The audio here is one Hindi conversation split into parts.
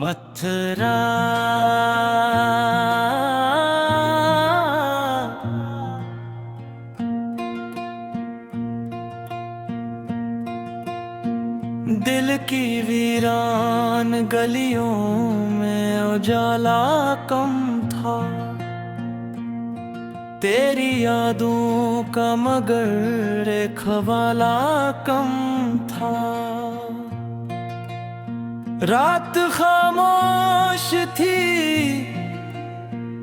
मथुरा दिल की वीरान गलियों में उजाला कम था। तेरी यादों का मगर एक हवाला कम था। रात खामोश थी,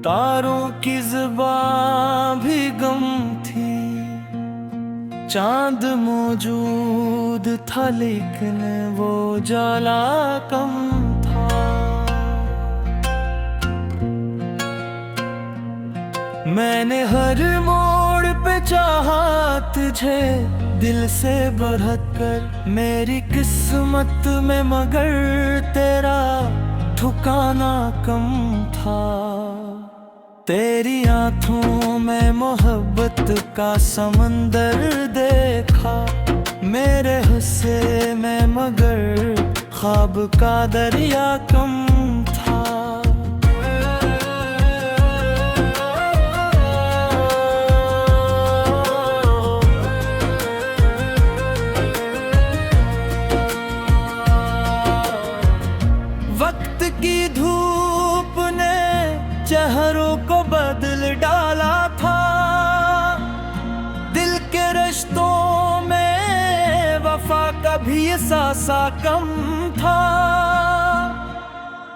तारों की ज़ुबान भी गम थी। चांद मौजूद था लेकिन वो उजाला कम था। मैंने हर मोड़ पे चाहा तुझे दिल से बढ़कर, मेरी किस्मत में मगर तेरा ठिकाना कम था। तेरी आँखों में मोहब्बत का समंदर देखा, मेरे हिस्से में मगर ख्वाब का दरिया कम था। वक्त की धूप ने चेहरों को बदल डाला था। दिल के रिश्तों में वफा का भी एहसासा कम था।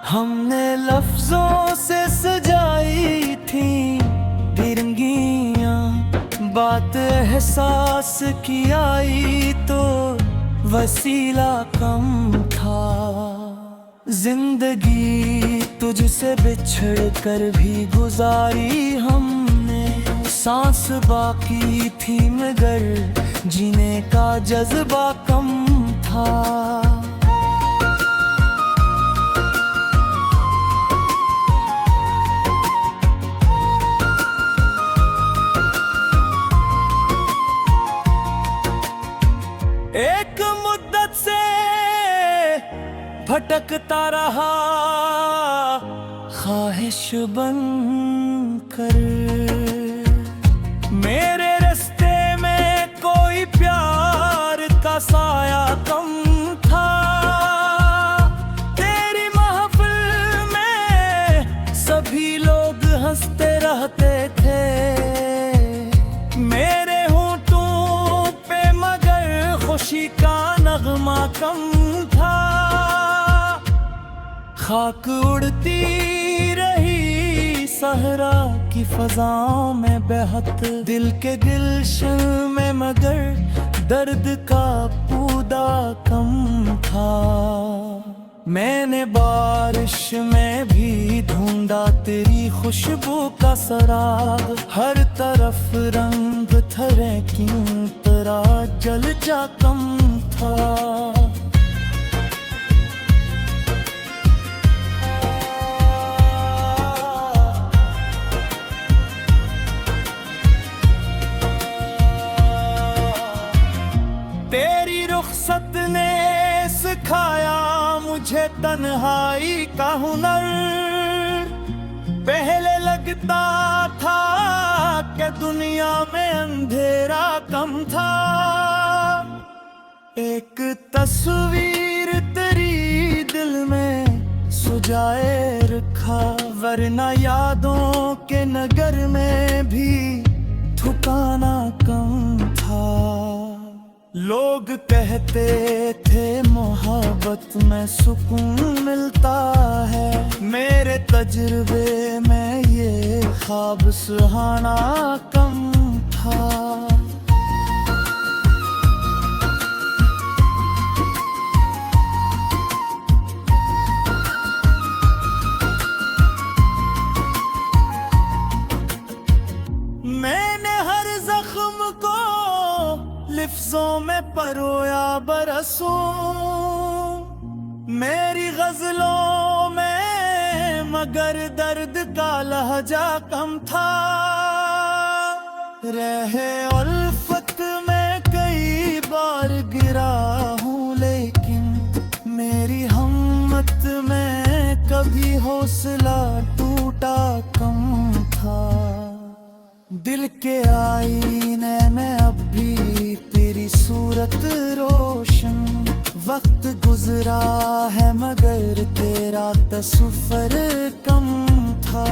हमने लफ्जों से सजाई थी फिरंगियां, बात एहसास की आई तो वसीला कम था। जिंदगी तुझसे बिछड़ कर भी गुजारी हमने, सांस बाकी थी मगर जीने का जज्बा कम था। एक मुद्दत से भटकता रहा ख्वाहिश बन कर, मेरे रास्ते में कोई प्यार का साया कम था। तेरी महफिल में सभी लोग हंसते रहते थे, मेरे होंठों पे मगर खुशी का नगमा कम था। खाक उड़ती रही सहरा की फजाओं में बहत, दिल के गुलशन में मगर दर्द का पौधा कम था। मैंने बारिश में भी ढूंढा तेरी खुशबू का सराग, हर तरफ रंग थरे की तरह जल जा कम था। तेरी रुखसत ने सिखाया मुझे तन्हाई का हुनर, पहले लगता था कि दुनिया में अंधेरा कम था। एक तस्वीर तेरी दिल में सुजाए रखा, वरना यादों के नगर में भी ठिकाना कम था। लोग कहते थे मोहब्बत में सुकून मिलता है, मेरे तजुर्बे में ये ख्वाब सुहाना कम था। मैंने हर जख्म को लिफ्ज़ों में परोया बरसों, मेरी गजलों में मगर दर्द का लहजा कम था। रहे उल्फत में कई बार गिरा हूँ, लेकिन मेरी हिम्मत में दिल के आईने में अब भी तेरी सूरत रोशन। वक्त गुजरा है मगर तेरा तसव्वुर कम था।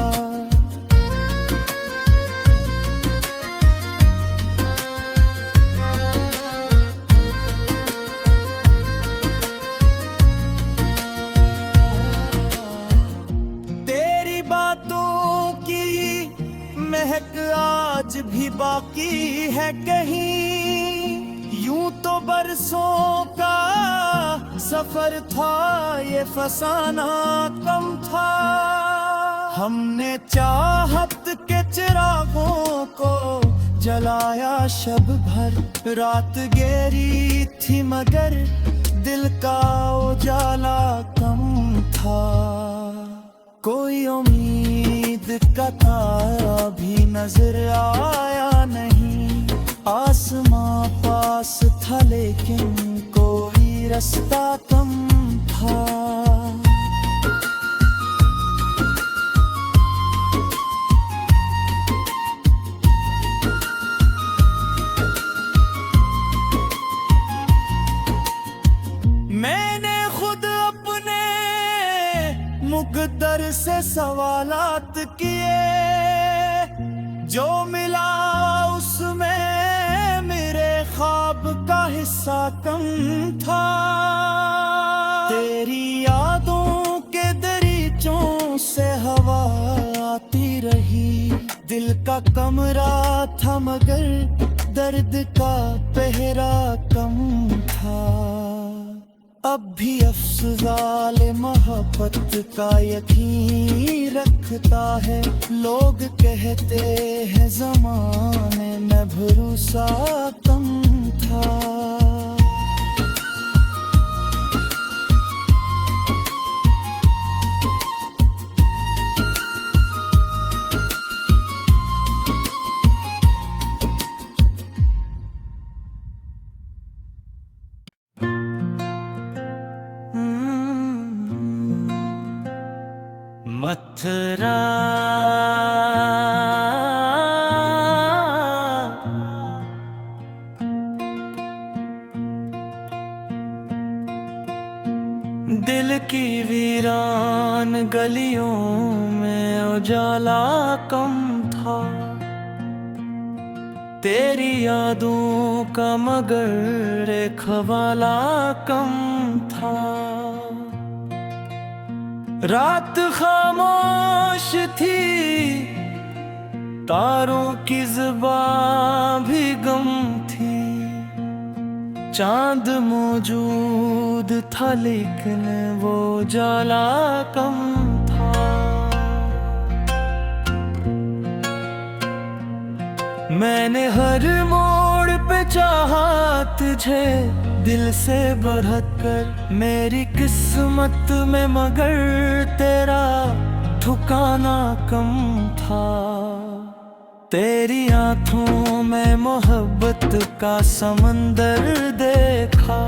तेरी बातों की महक आज भी बाकी है कहीं। यूं तो बरसों का सफर था, ये फसाना कम था। हमने चाहत के चिरागों को जलाया शब भर। रात गहरी थी मगर दिल का उजाला कम था। कोई उम्मीद का तारा भी नजर आया नहीं। आसमां पास था लेकिन कोई रास्ता कम था। मैंने खुद अपने मुकद्दर से सवालात किए। जो मिला उसमें मेरे ख्वाब का हिस्सा कम था। तेरी यादों के दरीचों से हवा आती रही। दिल का कमरा था मगर दर्द का पहरा कम था। अब भी अफजाल मोहब्बत का यकीन रखता है। लोग कहते हैं ज़माने में भरोसा कम था। मथुरा दिल की वीरान गलियों में उजाला कम था। तेरी यादों का मगर एक हवाला कम था। रात खामोश थी, तारों की ज़ुबान भी गम थी। चांद मौजूद था लेकिन वो उजाला कम था। मैंने हर मोड़ पे चाहा तुझे दिल से बढ़त कर। मेरी किस्मत में मगर तेरा ठिकाना कम था। तेरी आंखों में मोहब्बत का समंदर देखा।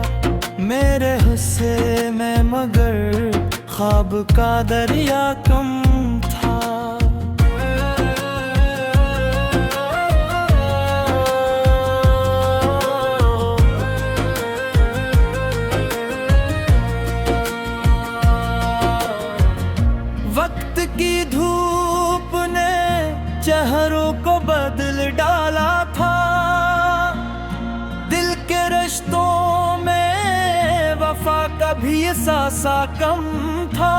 मेरे हिस्से में मगर ख्वाब का दरिया कम था। वक्त की धूप ने चेहरों को बदल डाला था। दिल के रिश्तों में वफा का भी एहसासा कम था।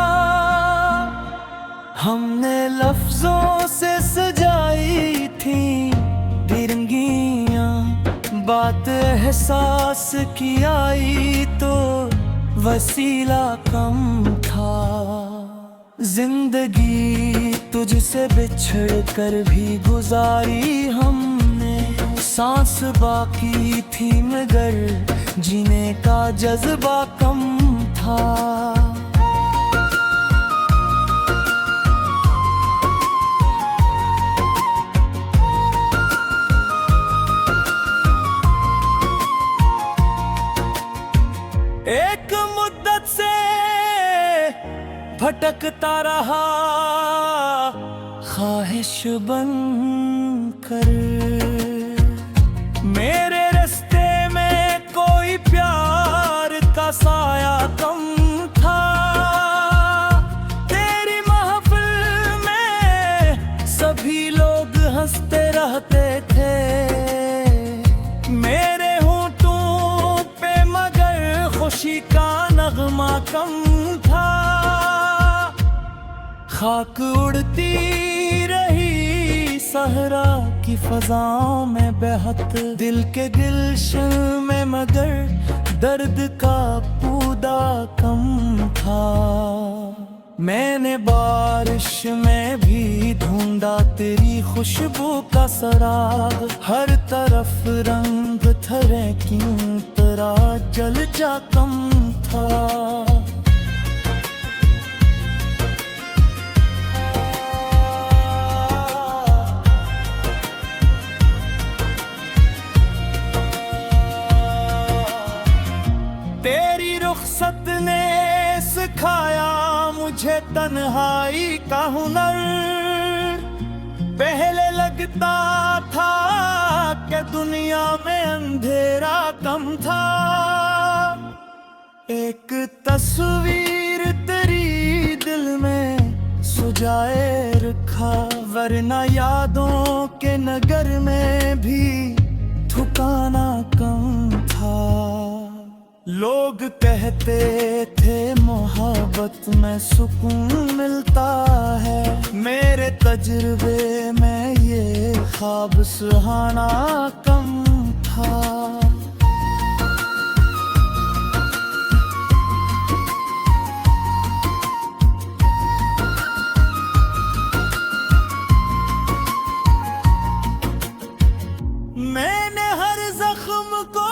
हमने लफ्जों से सजाई थी फिरंगियां, बात एहसास की आई तो वसीला कम था। जिंदगी तुझसे बिछड़ कर भी गुजारी हमने। सांस बाकी थी मगर जीने का जज्बा कम था। एक मुद्दत से भटकता रहा ख्वाहिश बन आखिर। मेरे रास्ते में कोई प्यार का साया कम था, तेरी महफिल में सभी लोग हंसते रहते थे। मेरे होंठों पे मगर खुशी का नगमा कम था। खाक उड़ती रही सहरा की फजाओं में बहत, दिल के गुलशन में मगर दर्द का पौधा कम था। मैंने बारिश में भी ढूंढा तेरी खुशबू का सराग, हर तरफ रंग थरे की तरह जल जा कम था। तेरी रुखसत ने सिखाया मुझे तन्हाई का हुनर। पहले लगता था कि दुनिया में अंधेरा कम था। एक तस्वीर तेरी दिल में सुजाए रखा, वरना यादों के नगर में भी ठिकाना कम था। लोग कहते थे मोहब्बत में सुकून मिलता है, मेरे तजुर्बे में ये ख्वाब सुहाना कम था। मैंने हर जख्म को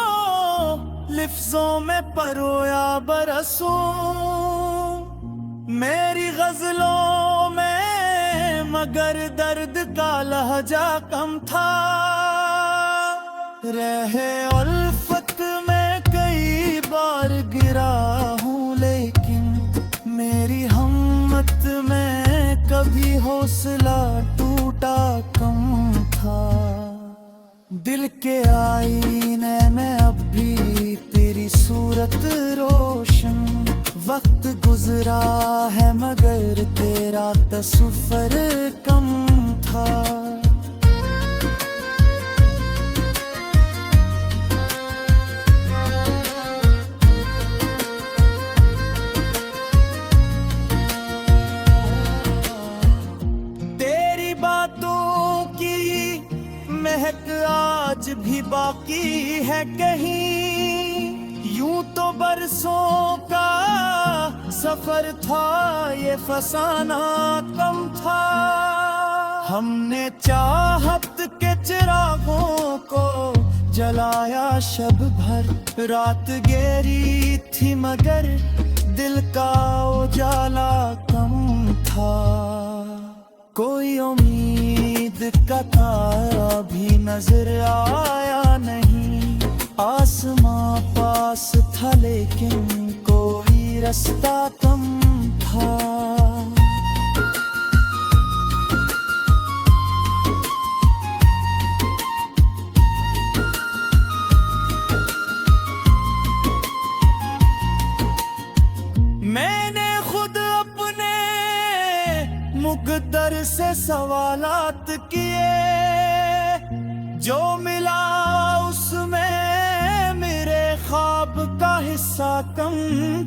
लिफ्ज़ों में परोया बरसों, मेरी गजलों में मगर दर्द का लहजा कम था। रहे उल्फत में कई बार गिरा हूँ, लेकिन मेरी हिम्मत में कभी हौसला टूटा कम था। दिल के आईने में अब भी तेरी सूरत रोशन, वक्त गुजरा है मगर तेरा तस्वर कम था। तेरी बातों की महक आज भी बाकी है कहीं, यूं तो बरसों का सफर था, ये फसाना कम था। हमने चाहत के चिरागों को जलाया शब भर, रात गहरी थी मगर दिल का उजाला कम था। कोई उम्मीद का तारा भी नजर आया नहीं, आसमां पास था लेकिन कोई रास्ता कम था। मैंने खुद अपने मुकद्दर से सवालात किए, जो मिला उसमें मेरे ख्वाब का हिस्सा कम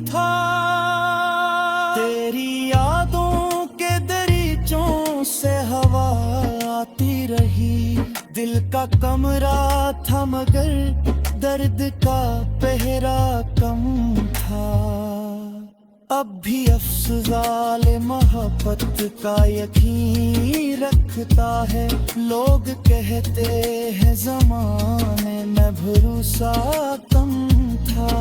था। तेरी यादों के दरीचों से हवा आती रही, दिल का कमरा था मगर दर्द का पहरा कम था। अब भी अफ़ज़ाल मोहब्बत का यकीन रखता है, लोग कहते हैं ज़माने में भरोसा कम था।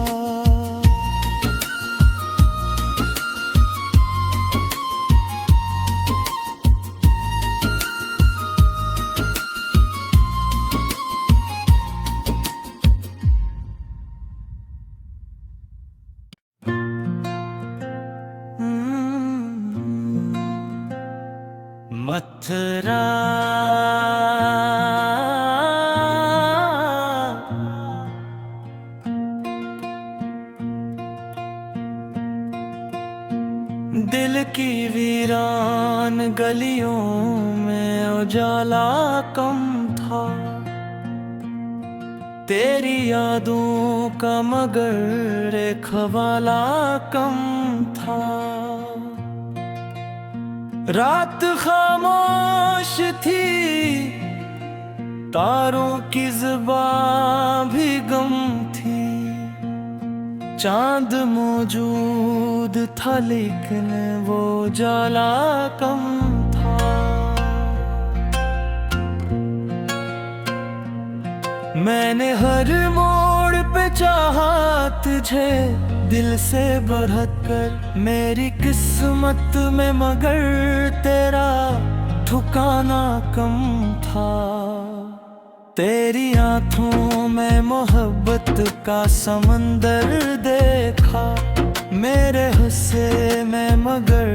मथुरा दिल की वीरान गलियों में उजाला कम था, तेरी यादों का मगर एक हवाला कम था। रात खामोश थी, तारों की ज़ुबान भी गम थी, चांद मौजूद था लेकिन वो उजाला कम था। मैंने हर मोड़ पे चाहा तुझे दिल से बढ़त कर, मेरी किस्मत में मगर तेरा ठिकाना कम था। तेरी आँखों में मोहब्बत का समंदर देखा, मेरे हिस्से में मगर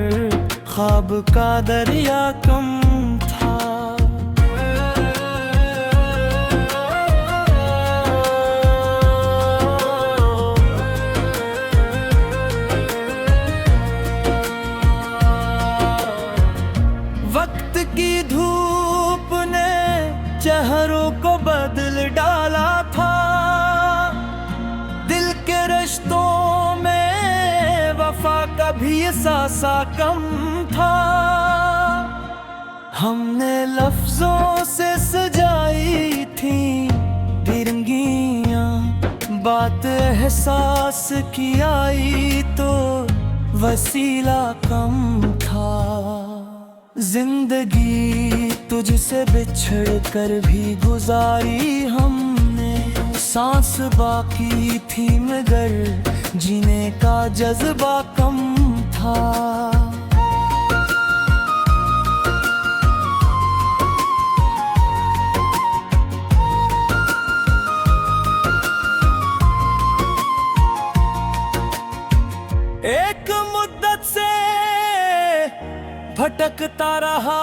ख्वाब का दरिया कम था। वक्त की धूप ने चेहरों को बदल डाला था, दिल के रिश्तों में वफा का भी एहसासा कम था। हमने लफ्जों से सजाई थी फिरंगियां, बात एहसास की आई तो वसीला कम था। जिंदगी तुझसे बिछड़ कर भी गुजारी हमने, सांस बाकी थी मगर जीने का जज्बा कम था। एक मुद्दत से भटकता रहा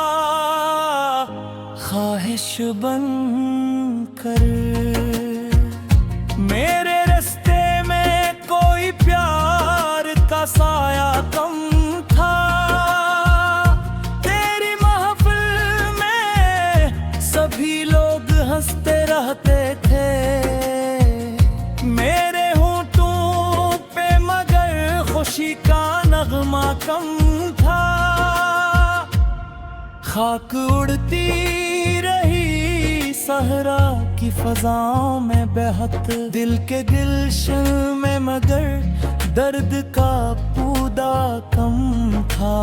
ख्वाहिश बन कर, मेरे रास्ते में कोई प्यार का साया कम था। तेरी महफिल में सभी लोग हंसते रहते थे, मेरे होंठों पे मगर खुशी का नगमा कम था। खाक उड़ती रही सहरा की फजाओं में बहत, दिल के गुलशन में मगर दर्द का पौधा कम था।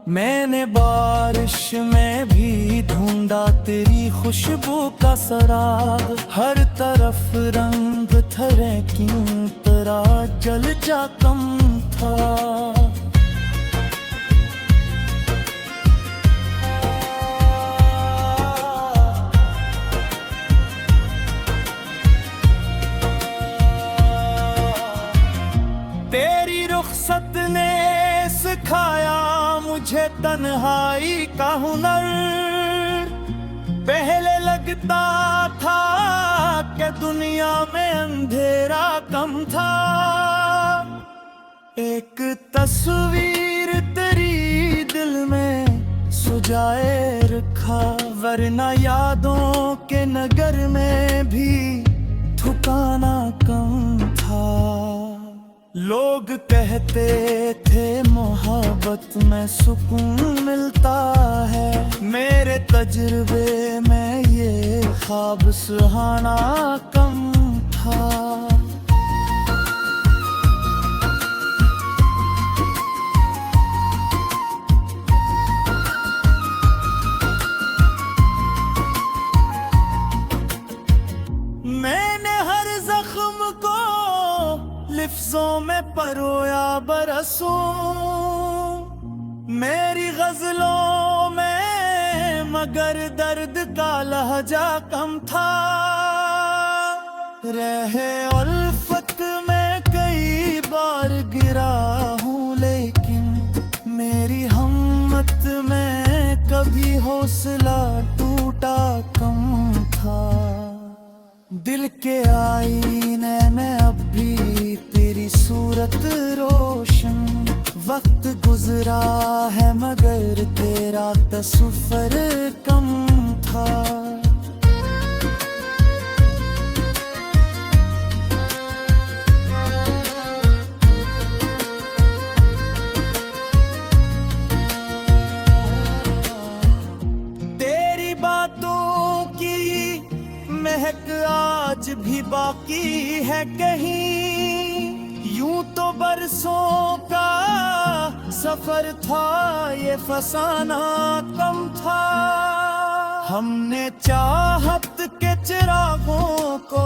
मैंने बारिश में भी ढूंढा तेरी खुशबू का सराग, हर तरफ रंग थरे की तरह जल जा कम था। तेरी रुखसत ने सिखाया मुझे तन्हाई का हुनर, पहले लगता था कि दुनिया में अंधेरा कम था। एक तस्वीर तेरी दिल में सुजाए रखा, वरना यादों के नगर में भी ठिकाना कम था। लोग कहते थे मोहब्बत में सुकून मिलता है, मेरे तजुर्बे में ये ख्वाब सुहाना कम था। मैंने हर जख्म को लिफ्ज़ों में परोया बरसों, मेरी गजलों में मगर दर्द का लहजा कम था। रहे उल्फत में कई बार गिरा हूँ, लेकिन मेरी हिम्मत में कभी हौसला टूटा कम था। दिल के आईने में अब भी तेरी सूरत रोशन, वक्त गुजरा है मगर तेरा तसव्वुर कम था। तेरी बातों की महक आज भी बाकी है कहीं, यूं तो बरसों का सफर था ये फसाना कम था। हमने चाहत के चिरागों को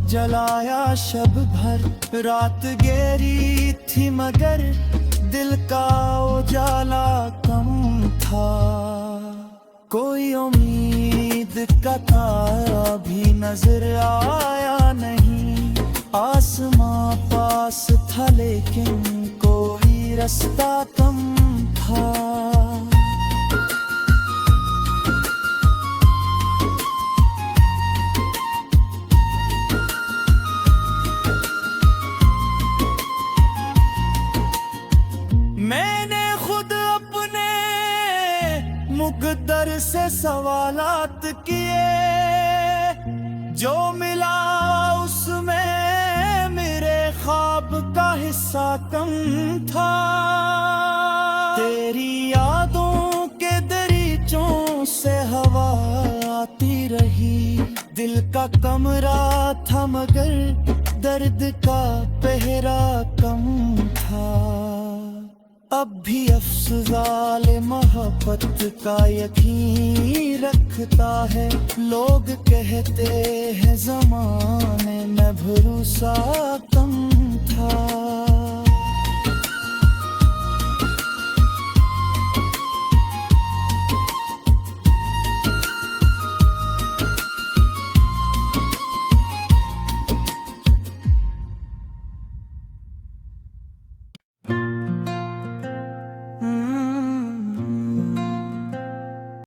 जलाया शब भर, रात गहरी थी मगर दिल का उजाला कम था। कोई उम्मीद का तारा भी नजर आया नहीं, आसमां पास था लेकिन कोई रास्ता कम था। मैंने खुद अपने मुकद्दर से सवालात किए, जो मिला उसमें मेरे ख्वाब का हिस्सा कम था। तेरी यादों के दरीचों से हवा आती रही, दिल का कमरा था मगर दर्द का पहरा कम था। अब भी अफसाल मोहब्बत का यकीन रखता है, लोग कहते हैं ज़माने में भरोसा कम था।